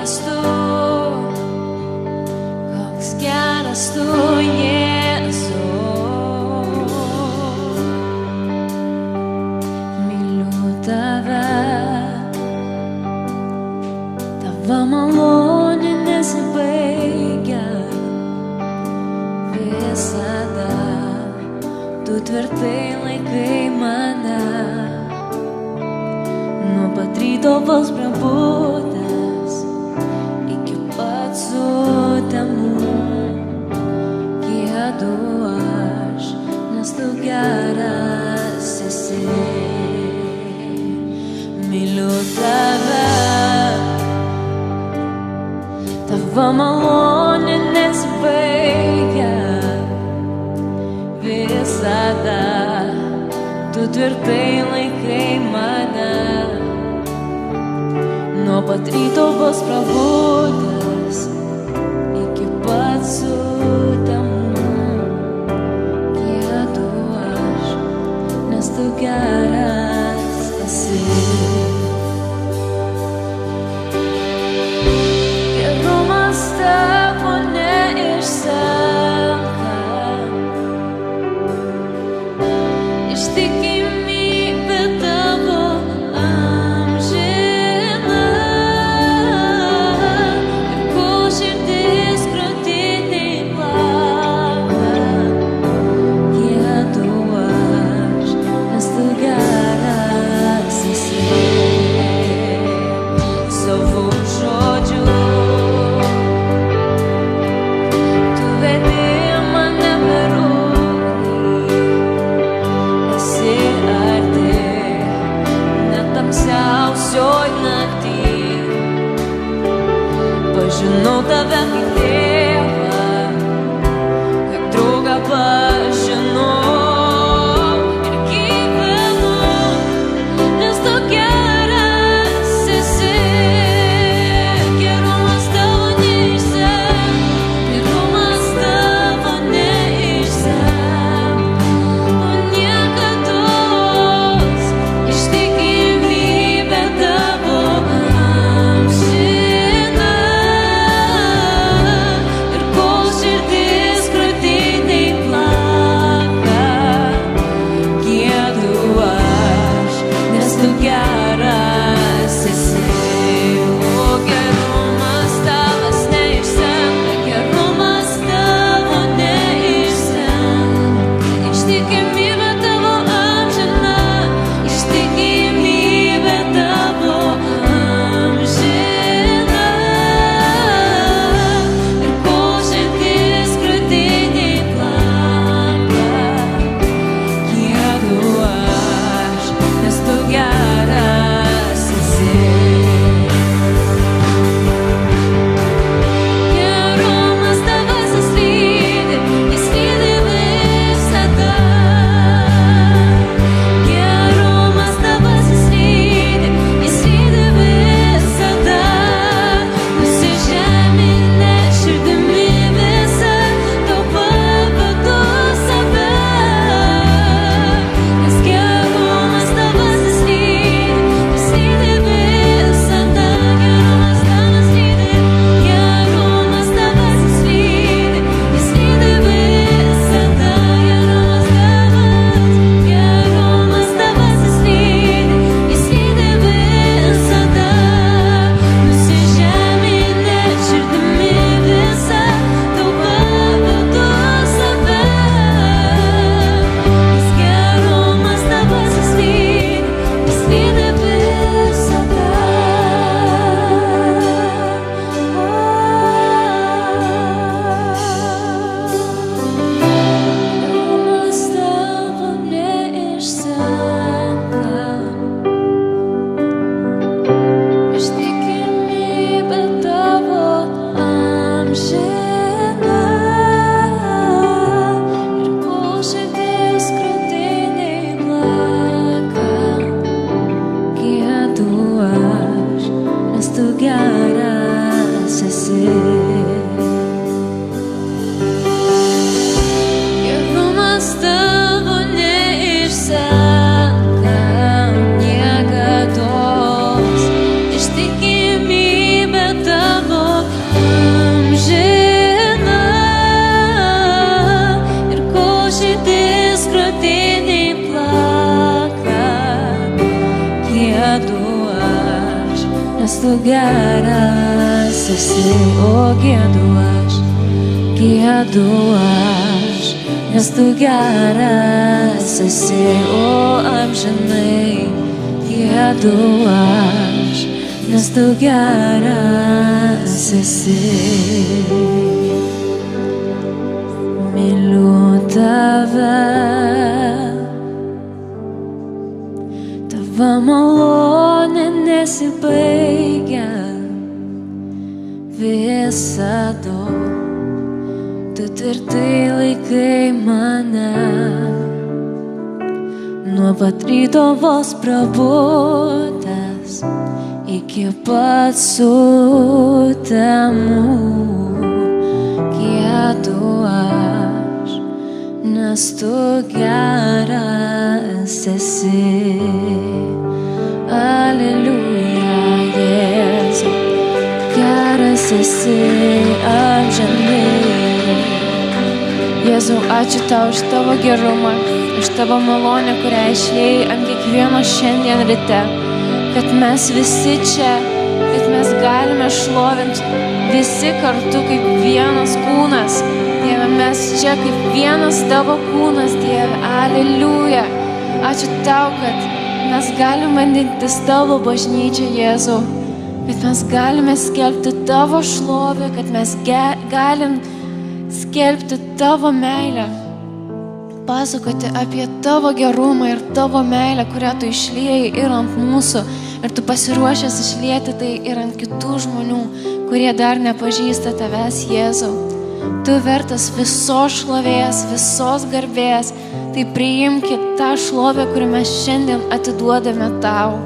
geras tu, koks geras tu, Jėzau. Myliu tave, tavo malonė nesibaigia. Visada tu tvirtai laikai mane, nuo pat ryto vos prabudęs iki pat sutemų. Giedu aš, nes tu geras esi. Myliu tave, tavo malonė nesibaigia. Visada tu tvirtai laikai mane, nuo pat ryto vos prabudęs iki pat sutemų. Giedu aš, nes tu geras esi. Gerumas tavo neišsenka, ištikimybė tavo amžina. Ir kol širdis krūtinėj plaka, giedu aš, nes tu geras esi. Savo žodžiu tu vedi mane per ugnį. Esi arti net tamsiausioj nakty. Pažinau tave kaip tėvą, kaip draugą pažinau. Ir gyvenu, nes tu geras esi. Gerumas tavo neišsenka, gerumas tavo neišsenka. O niekados ištikimybė tavo amžina. Ir kol širdis krūtinėj plaka, giedu aš, nes tu geras esi. O gerumas tavas neišsenka, gerumas tavo neišsenka. Ištikimybė tavo amžina, ištikimybė tavo amžina. Ir kol širdis krūtinėj plaka, giedu aš, nes tu geras esi. Gerumas tavasis lydi, jis lydi visada. Gerumas tavasis lydi, jis lydi visada. Nusižeminę širdimi visą tau pavedu save. Nes gerumas tavasis lydi, jis lydi visada. Gerumas tavas lydi, gerumas tavasis lydi, jis lydi visada. Gerumas tavasis lydi, jis lydi visada. Nusižeminę širdimi visą tau pavedu save. Nes gerumas tavasis lydi, jis lydi visada. Gerumas tavo neišsenka, ištikimybė tavo amžina. Ir kol širdis krūtinėj plaka, giedu aš, nes tu geras esi. Gerumas tavo neišsenka, niekados ištikimybė tavo tu geras esi, o giedu aš, nes tu geras esi, o amžinai giedu aš, nes tu geras esi. Myliu tave, tavo malonė nesibaigia visada, tu tvirtai laikai mane, nuo pat ryto vos prabudęs iki pat sutemų giedu aš, nes tu geras esi. Aleliuja, Jėzau, geras esi amžinai. Jėzau, ačiū tau už tavo gerumą, už tavo malonę, kurią išliejai ant kiekvieno šiandien ryte, kad mes visi čia, kad mes galime šlovinti visi kartu kaip vienas kūnas. Dieve, mes čia kaip vienas tavo kūnas, Dieve, aleliuja. Ačiū tau, kad mes galime vadintis tavo bažnyčia, Jėzau, kad mes galime skelbti tavo šlovę, kad mes galim skelbti tavo meilę, pasakoti apie tavo gerumą ir tavo meilę, kurią tu išliejai ir ant mūsų, ir tu pasiruošęs išlieti tai ir ant kitų žmonių, kurie dar nepažįsta tavęs, Jėzau. Tu vertas visos šlovės, visos garbės, tai priimkit tą šlovę, kurią mes šiandien atiduodame tau.